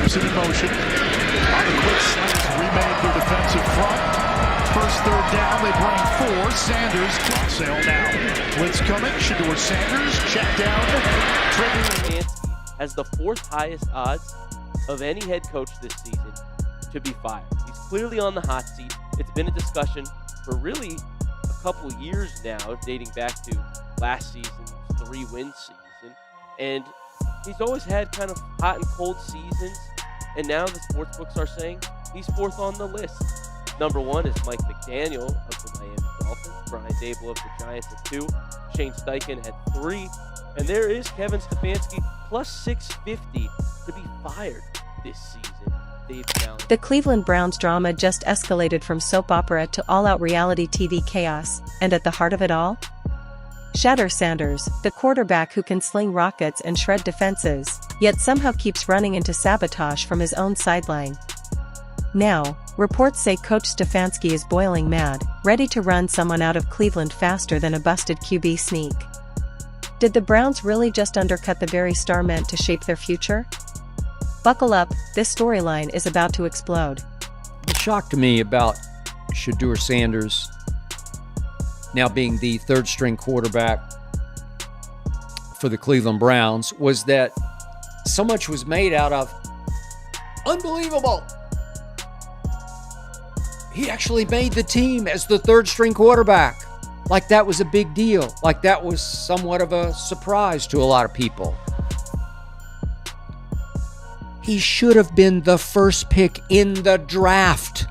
keeps it in motion. On the quick slant, remade their defensive front. First third down, they bring 4. Sanders, sail now. Blitz coming, Shedeur Sanders, check down. Stefanski has the 4th highest odds of any head coach this season to be fired. He's clearly on the hot seat. It's been a discussion for really a couple years now, dating back to last season's 3-win season. And he's always had kind of hot and cold seasons. And now the sports books are saying he's 4th on the list. Number 1 is Mike McDaniel of the Miami Dolphins, Brian Dable of the Giants at 2, Shane Steichen at 3, and there is Kevin Stefanski plus 650 to be fired this season. The Cleveland Browns drama just escalated from soap opera to all-out reality TV chaos, and at the heart of it all? Shedeur Sanders, the quarterback who can sling rockets and shred defenses, yet somehow keeps running into sabotage from his own sideline. Now, reports say Coach Stefanski is boiling mad, ready to run someone out of Cleveland faster than a busted QB sneak. Did the Browns really just undercut the very star meant to shape their future? Buckle up, this storyline is about to explode. The shock to me about Shedeur Sanders now being the 3rd-string quarterback for the Cleveland Browns was that so much was made out of unbelievable. He actually made the team as the 3rd-string quarterback. Like that was a big deal. Like that was somewhat of a surprise to a lot of people. He should have been the 1st pick in the draft.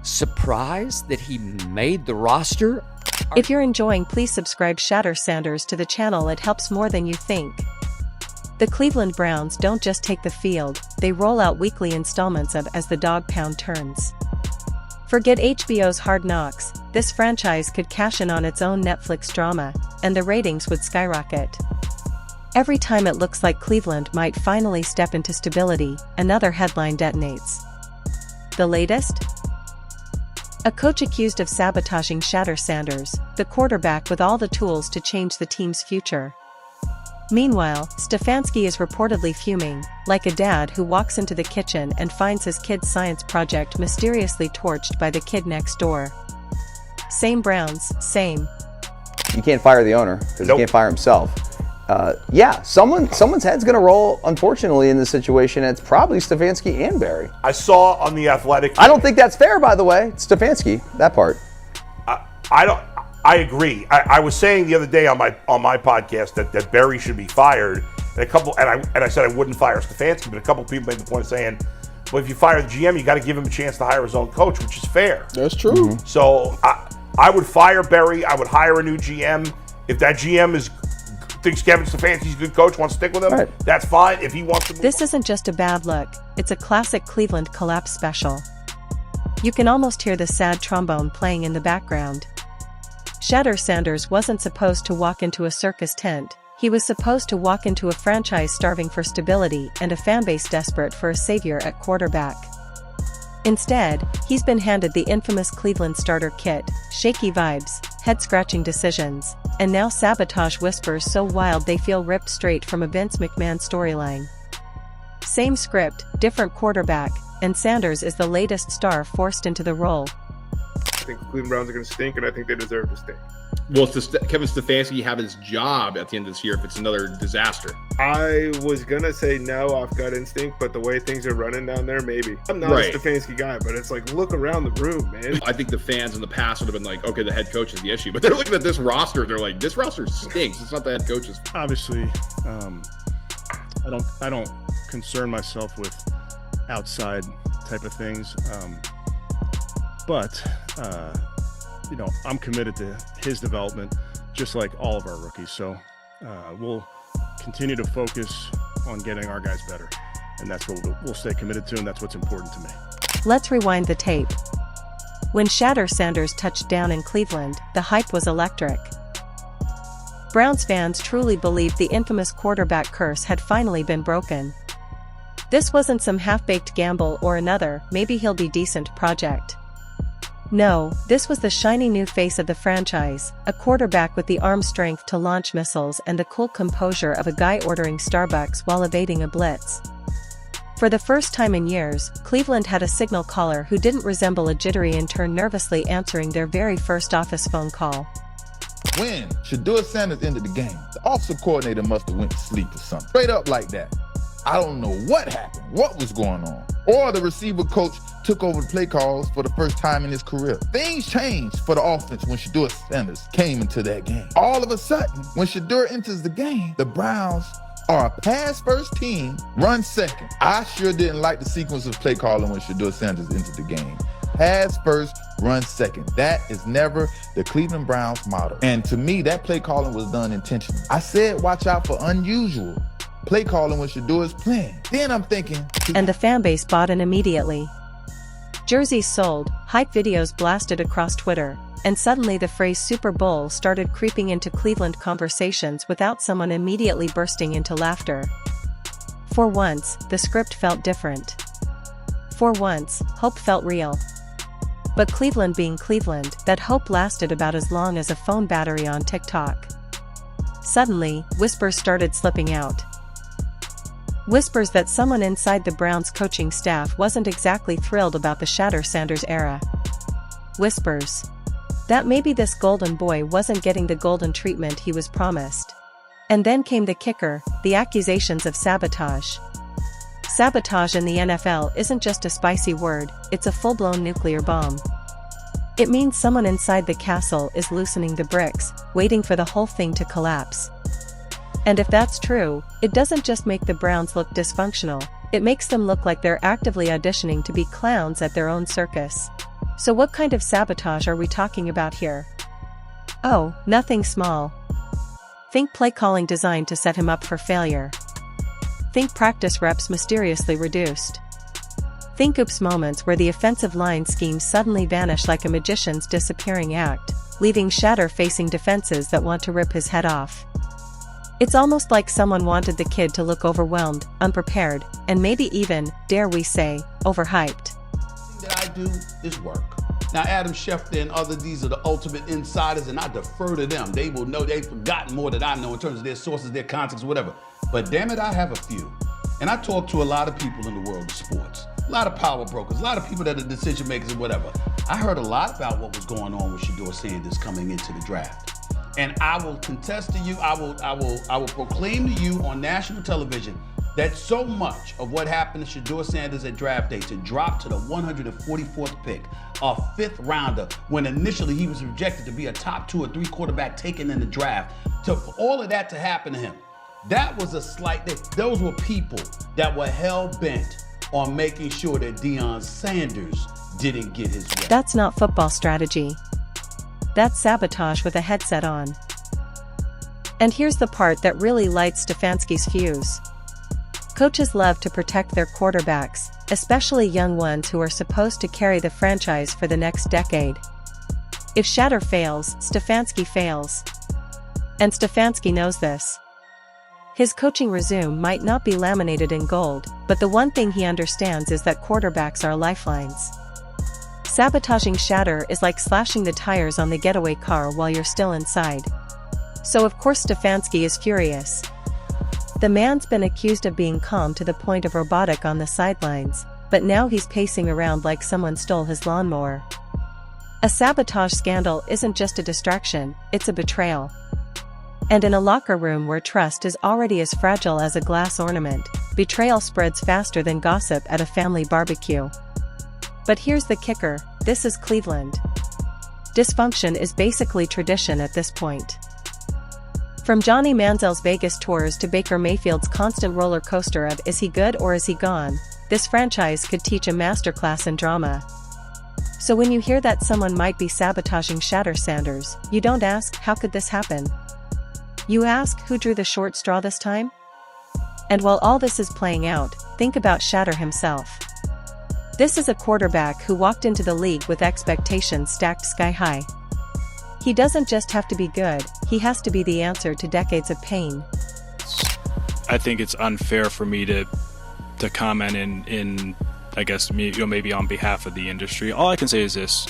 Surprised that he made the roster? If you're enjoying, please subscribe Shedeur Sanders to the channel. It helps more than you think. The Cleveland Browns don't just take the field, they roll out weekly installments of As the Dog Pound Turns. Forget HBO's Hard Knocks, this franchise could cash in on its own Netflix drama, and the ratings would skyrocket. Every time it looks like Cleveland might finally step into stability, another headline detonates. The latest? A coach accused of sabotaging Shedeur Sanders, the quarterback with all the tools to change the team's future. Meanwhile, Stefanski is reportedly fuming, like a dad who walks into the kitchen and finds his kid's science project mysteriously torched by the kid next door. Same Browns, same. You can't fire the owner because he can't fire himself. Yeah, someone's head's going to roll, unfortunately, in this situation. It's probably Stefanski and Barry. I saw on The Athletic. I don't think that's fair, by the way. It's Stefanski, that part. I agree. I was saying the other day on my podcast that Barry should be fired, and I said I wouldn't fire Stefanski, but a couple people made the point of saying, well, if you fire the GM, you got to give him a chance to hire his own coach, which is fair. That's true. Mm-hmm. So I would fire Barry. I would hire a new GM. If that GM thinks Kevin Stefanski's a good coach, wants to stick with him, right, that's fine. If he wants to move This isn't just a bad look, it's a classic Cleveland collapse special. You can almost hear the sad trombone playing in the background. Shedeur Sanders wasn't supposed to walk into a circus tent, he was supposed to walk into a franchise starving for stability and a fanbase desperate for a savior at quarterback. Instead, he's been handed the infamous Cleveland starter kit, shaky vibes, head-scratching decisions, and now sabotage whispers so wild they feel ripped straight from a Vince McMahon storyline. Same script, different quarterback, and Sanders is the latest star forced into the role. I think the Cleveland Browns are going to stink, and I think they deserve to stink. Will Kevin Stefanski have his job at the end of this year if it's another disaster? I was going to say no off gut instinct, but the way things are running down there, maybe. I'm not a Stefanski guy, but it's like, look around the room, man. I think the fans in the past would have been like, okay, the head coach is the issue. But they're looking at this roster, they're like, this roster stinks. It's not the head coach's. Obviously, I don't concern myself with outside type of things. But I'm committed to his development, just like all of our rookies. So we'll continue to focus on getting our guys better. And that's what we'll stay committed to, and that's what's important to me. Let's rewind the tape. When Shedeur Sanders touched down in Cleveland, the hype was electric. Browns fans truly believed the infamous quarterback curse had finally been broken. This wasn't some half-baked gamble or another, maybe he'll be decent project. No, this was the shiny new face of the franchise, a quarterback with the arm strength to launch missiles and the cool composure of a guy ordering Starbucks while evading a blitz. For the first time in years, Cleveland had a signal caller who didn't resemble a jittery intern nervously answering their very first office phone call. When Shedeur Sanders ended the game, the offensive coordinator must have went to sleep or something. Straight up like that. I don't know what happened, what was going on. Or the receiver coach took over the play calls for the first time in his career. Things changed for the offense when Shedeur Sanders came into that game. All of a sudden, when Shedeur enters the game, the Browns are a pass-first team, run second. I sure didn't like the sequence of play calling when Shedeur Sanders entered the game. Pass first, run second. That is never the Cleveland Browns motto. And to me, that play calling was done intentionally. I said watch out for unusual play calling when Shedeur is playing. Then I'm thinking... And the fan base bought in immediately. Jerseys sold, hype videos blasted across Twitter, and suddenly the phrase Super Bowl started creeping into Cleveland conversations without someone immediately bursting into laughter. For once, the script felt different. For once, hope felt real. But Cleveland being Cleveland, that hope lasted about as long as a phone battery on TikTok. Suddenly, whispers started slipping out. Whispers that someone inside the Browns coaching staff wasn't exactly thrilled about the Shedeur Sanders era. Whispers that maybe this golden boy wasn't getting the golden treatment he was promised. And then came the kicker, the accusations of sabotage. Sabotage in the NFL isn't just a spicy word, it's a full-blown nuclear bomb. It means someone inside the castle is loosening the bricks, waiting for the whole thing to collapse. And if that's true, it doesn't just make the Browns look dysfunctional, it makes them look like they're actively auditioning to be clowns at their own circus. So what kind of sabotage are we talking about here? Oh, nothing small. Think play calling designed to set him up for failure. Think practice reps mysteriously reduced. Think oops moments where the offensive line schemes suddenly vanish like a magician's disappearing act, leaving Shedeur facing defenses that want to rip his head off. It's almost like someone wanted the kid to look overwhelmed, unprepared, and maybe even, dare we say, overhyped. That I do is work. Now Adam Schefter and others, these are the ultimate insiders, and I defer to them. They will know, they've forgotten more than I know in terms of their sources, their contacts, whatever. But damn it, I have a few. And I talk to a lot of people in the world of sports. A lot of power brokers, a lot of people that are decision makers and whatever. I heard a lot about what was going on with Shedeur Sanders coming into the draft. And I will contest to you, I will proclaim to you on national television that so much of what happened to Shedeur Sanders at draft day to drop to the 144th pick, a fifth rounder, when initially he was projected to be a top 2 or 3 quarterback taken in the draft, for all of that to happen to him, that was a slight, those were people that were hell-bent on making sure that Deion Sanders didn't get his way. That's not football strategy. That's sabotage with a headset on. And here's the part that really lights Stefanski's fuse. Coaches love to protect their quarterbacks, especially young ones who are supposed to carry the franchise for the next decade. If Shedeur fails, Stefanski fails. And Stefanski knows this. His coaching resume might not be laminated in gold, but the one thing he understands is that quarterbacks are lifelines. Sabotaging Shedeur is like slashing the tires on the getaway car while you're still inside. So of course Stefanski is furious. The man's been accused of being calm to the point of robotic on the sidelines, but now he's pacing around like someone stole his lawnmower. A sabotage scandal isn't just a distraction, it's a betrayal. And in a locker room where trust is already as fragile as a glass ornament, betrayal spreads faster than gossip at a family barbecue. But here's the kicker, this is Cleveland. Dysfunction is basically tradition at this point. From Johnny Manziel's Vegas tours to Baker Mayfield's constant roller coaster of is he good or is he gone, this franchise could teach a masterclass in drama. So when you hear that someone might be sabotaging Shedeur Sanders, you don't ask, how could this happen? You ask, who drew the short straw this time? And while all this is playing out, think about Shedeur himself. This is a quarterback who walked into the league with expectations stacked sky high. He doesn't just have to be good, he has to be the answer to decades of pain. I think it's unfair for me to comment in I guess maybe on behalf of the industry. All I can say is this,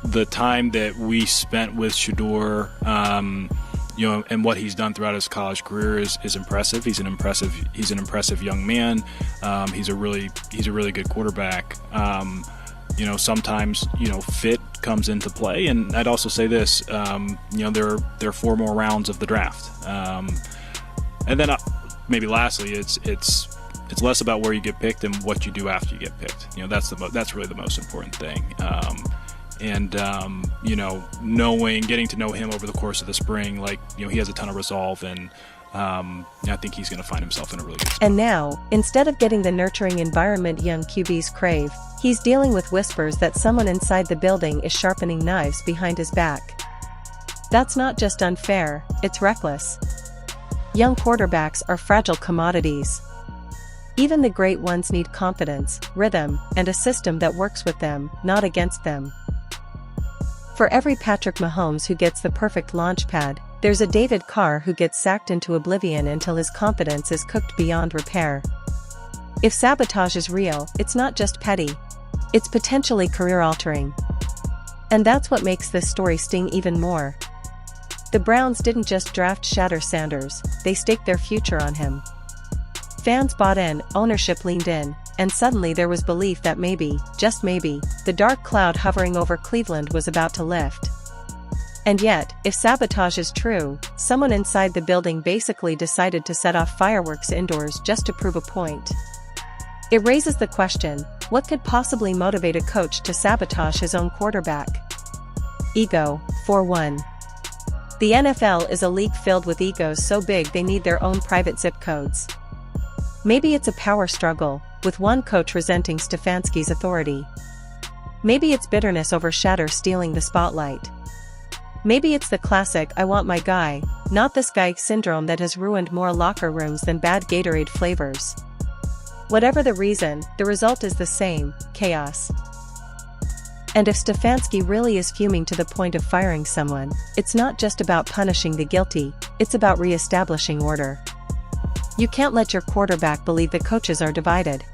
the time that we spent with Shedeur, and what he's done throughout his college career is impressive. He's an impressive young man. He's a really good quarterback. Sometimes fit comes into play, and I'd also say this. There are 4 more rounds of the draft, and then maybe lastly, it's less about where you get picked and what you do after you get picked. That's really the most important thing. Getting to know him over the course of the spring, he has a ton of resolve, and I think he's going to find himself in a really good spot. And now, instead of getting the nurturing environment young QBs crave, he's dealing with whispers that someone inside the building is sharpening knives behind his back. That's not just unfair, it's reckless. Young quarterbacks are fragile commodities. Even the great ones need confidence, rhythm, and a system that works with them, not against them. For every Patrick Mahomes who gets the perfect launch pad, there's a David Carr who gets sacked into oblivion until his confidence is cooked beyond repair. If sabotage is real, it's not just petty. It's potentially career-altering. And that's what makes this story sting even more. The Browns didn't just draft Shedeur Sanders, they staked their future on him. Fans bought in, ownership leaned in, and suddenly there was belief that maybe, just maybe, the dark cloud hovering over Cleveland was about to lift. And yet, if sabotage is true, someone inside the building basically decided to set off fireworks indoors just to prove a point. It raises the question, what could possibly motivate a coach to sabotage his own quarterback? Ego, for one. The NFL is a league filled with egos so big they need their own private zip codes. Maybe it's a power struggle, with one coach resenting Stefanski's authority. Maybe it's bitterness over Shedeur stealing the spotlight. Maybe it's the classic "I want my guy, not this guy" syndrome that has ruined more locker rooms than bad Gatorade flavors. Whatever the reason, the result is the same: chaos. And if Stefanski really is fuming to the point of firing someone, it's not just about punishing the guilty, it's about re-establishing order. You can't let your quarterback believe the coaches are divided.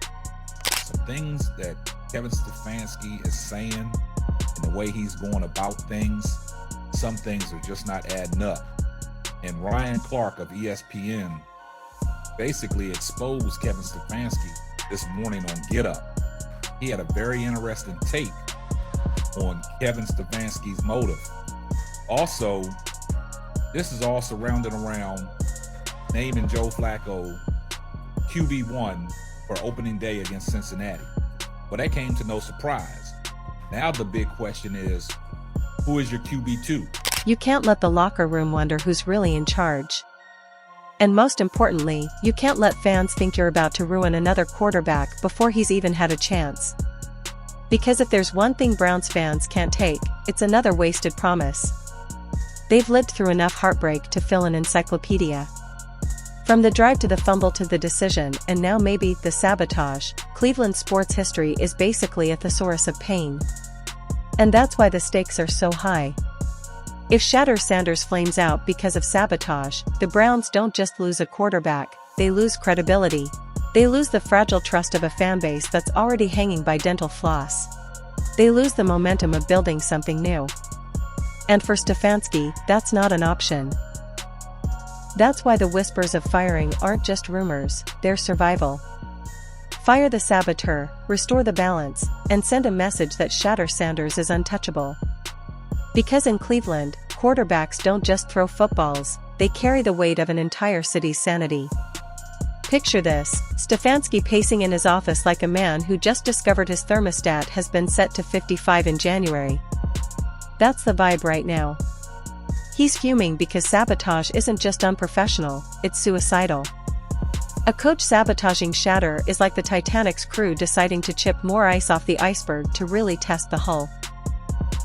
Some things that Kevin Stefanski is saying and the way he's going about things, some things are just not adding up. And Ryan Clark of ESPN basically exposed Kevin Stefanski this morning on Get Up. He had a very interesting take on Kevin Stefanski's motive. Also, this is all surrounded around naming Joe Flacco QB1 for opening day against Cincinnati. Well, that came to no surprise. Now the big question is, who is your QB2? You can't let the locker room wonder who's really in charge. And most importantly, you can't let fans think you're about to ruin another quarterback before he's even had a chance. Because if there's one thing Browns fans can't take, it's another wasted promise. They've lived through enough heartbreak to fill an encyclopedia. From the drive to the fumble to the decision, and now maybe the sabotage, Cleveland sports history is basically a thesaurus of pain. And that's why the stakes are so high. If Shedeur Sanders flames out because of sabotage, the Browns don't just lose a quarterback, they lose credibility. They lose the fragile trust of a fanbase that's already hanging by dental floss. They lose the momentum of building something new. And for Stefanski, that's not an option. That's why the whispers of firing aren't just rumors, they're survival. Fire the saboteur, restore the balance, and send a message that Shedeur Sanders is untouchable. Because in Cleveland, quarterbacks don't just throw footballs, they carry the weight of an entire city's sanity. Picture this, Stefanski pacing in his office like a man who just discovered his thermostat has been set to 55 in January. That's the vibe right now. He's fuming because sabotage isn't just unprofessional, it's suicidal. A coach sabotaging Shedeur is like the Titanic's crew deciding to chip more ice off the iceberg to really test the hull.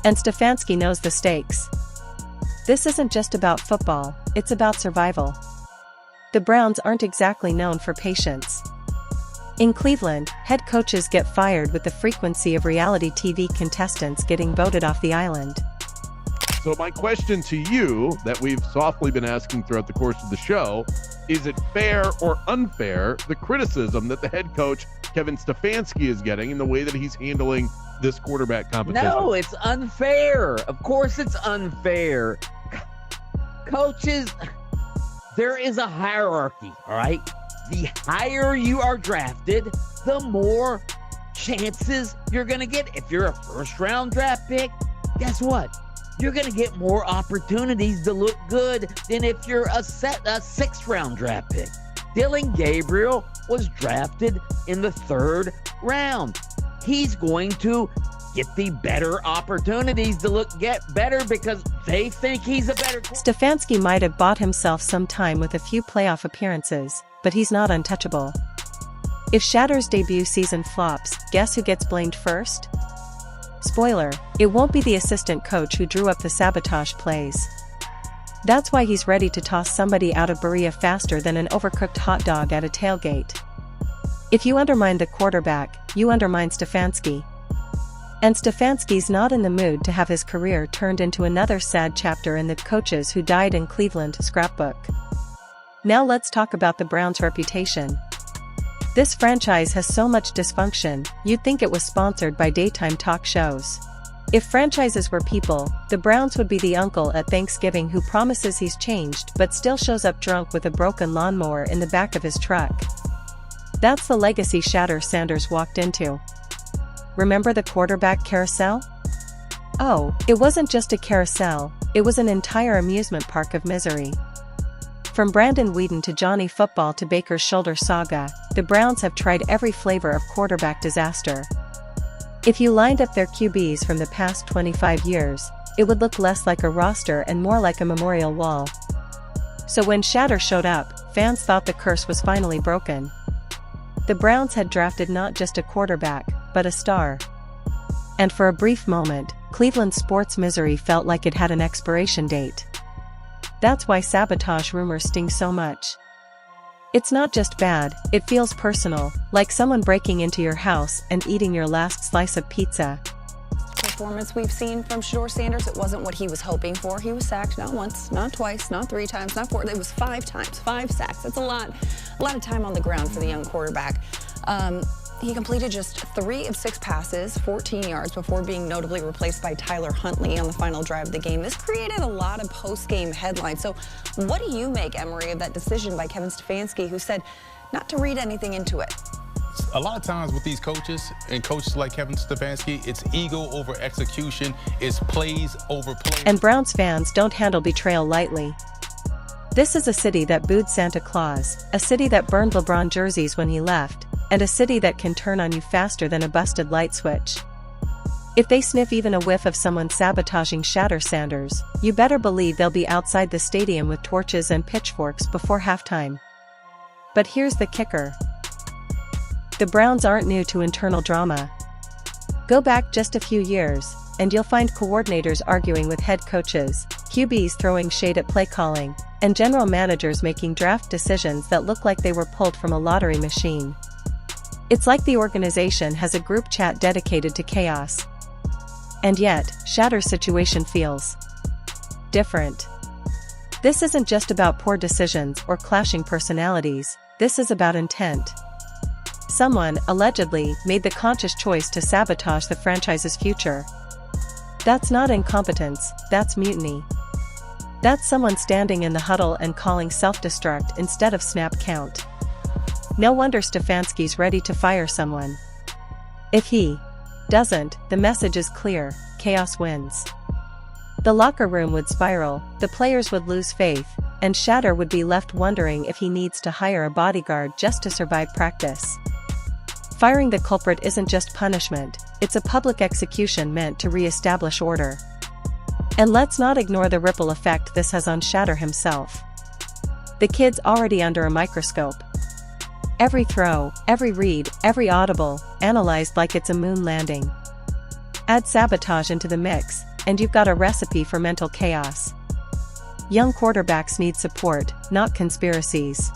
And Stefanski knows the stakes. This isn't just about football, it's about survival. The Browns aren't exactly known for patience. In Cleveland, head coaches get fired with the frequency of reality TV contestants getting voted off the island. So my question to you that we've softly been asking throughout the course of the show, is it fair or unfair, the criticism that the head coach, Kevin Stefanski, is getting in the way that he's handling this quarterback competition? No, it's unfair. Of course it's unfair. Coaches, there is a hierarchy, all right? The higher you are drafted, the more chances you're going to get. If you're a first-round draft pick, guess what? You're going to get more opportunities to look good than if you're a sixth-round draft pick. Dillon Gabriel was drafted in the 3rd round. He's going to get the better opportunities to get better because they think he's a better quarterback. Stefanski might have bought himself some time with a few playoff appearances, but he's not untouchable. If Shedeur's debut season flops, guess who gets blamed first? Spoiler, it won't be the assistant coach who drew up the sabotage plays. That's why he's ready to toss somebody out of Berea faster than an overcooked hot dog at a tailgate. If you undermine the quarterback, you undermine Stefanski. And Stefanski's not in the mood to have his career turned into another sad chapter in the coaches who died in Cleveland scrapbook. Now let's talk about the Browns' reputation. This franchise has so much dysfunction, you'd think it was sponsored by daytime talk shows. If franchises were people, the Browns would be the uncle at Thanksgiving who promises he's changed but still shows up drunk with a broken lawnmower in the back of his truck. That's the legacy Shedeur Sanders walked into. Remember the quarterback carousel? Oh, it wasn't just a carousel, it was an entire amusement park of misery. From Brandon Weeden to Johnny Football to Baker's shoulder saga, the Browns have tried every flavor of quarterback disaster. If you lined up their QBs from the past 25 years, it would look less like a roster and more like a memorial wall. So when Shedeur showed up, fans thought the curse was finally broken. The Browns had drafted not just a quarterback, but a star. And for a brief moment, Cleveland sports misery felt like it had an expiration date. That's why sabotage rumors sting so much. It's not just bad, it feels personal, like someone breaking into your house and eating your last slice of pizza. Performance we've seen from Shedeur Sanders, it wasn't what he was hoping for. He was sacked not once, not twice, not 3 times, not 4. It was 5 times, 5 sacks. That's a lot of time on the ground for the young quarterback. He completed just 3 of 6 passes, 14 yards, before being notably replaced by Tyler Huntley on the final drive of the game. This created a lot of post-game headlines. So what do you make, Emery, of that decision by Kevin Stefanski, who said not to read anything into it? A lot of times with these coaches and coaches like Kevin Stefanski, it's ego over execution, it's plays over plays. And Browns fans don't handle betrayal lightly. This is a city that booed Santa Claus, a city that burned LeBron jerseys when he left, and a city that can turn on you faster than a busted light switch. If they sniff even a whiff of someone sabotaging Shedeur Sanders, you better believe they'll be outside the stadium with torches and pitchforks before halftime. But here's the kicker. The Browns aren't new to internal drama. Go back just a few years, and you'll find coordinators arguing with head coaches, QBs throwing shade at play calling, and general managers making draft decisions that look like they were pulled from a lottery machine. It's like the organization has a group chat dedicated to chaos. And yet, Shedeur's situation feels different. This isn't just about poor decisions or clashing personalities, this is about intent. Someone, allegedly, made the conscious choice to sabotage the franchise's future. That's not incompetence, that's mutiny. That's someone standing in the huddle and calling self-destruct instead of snap count. No wonder Stefanski's ready to fire someone. If he doesn't, the message is clear, chaos wins. The locker room would spiral, the players would lose faith, and Shedeur would be left wondering if he needs to hire a bodyguard just to survive practice. Firing the culprit isn't just punishment, it's a public execution meant to re-establish order. And let's not ignore the ripple effect this has on Shedeur himself. The kid's already under a microscope. Every throw, every read, every audible, analyzed like it's a moon landing. Add sabotage into the mix, and you've got a recipe for mental chaos. Young quarterbacks need support, not conspiracies.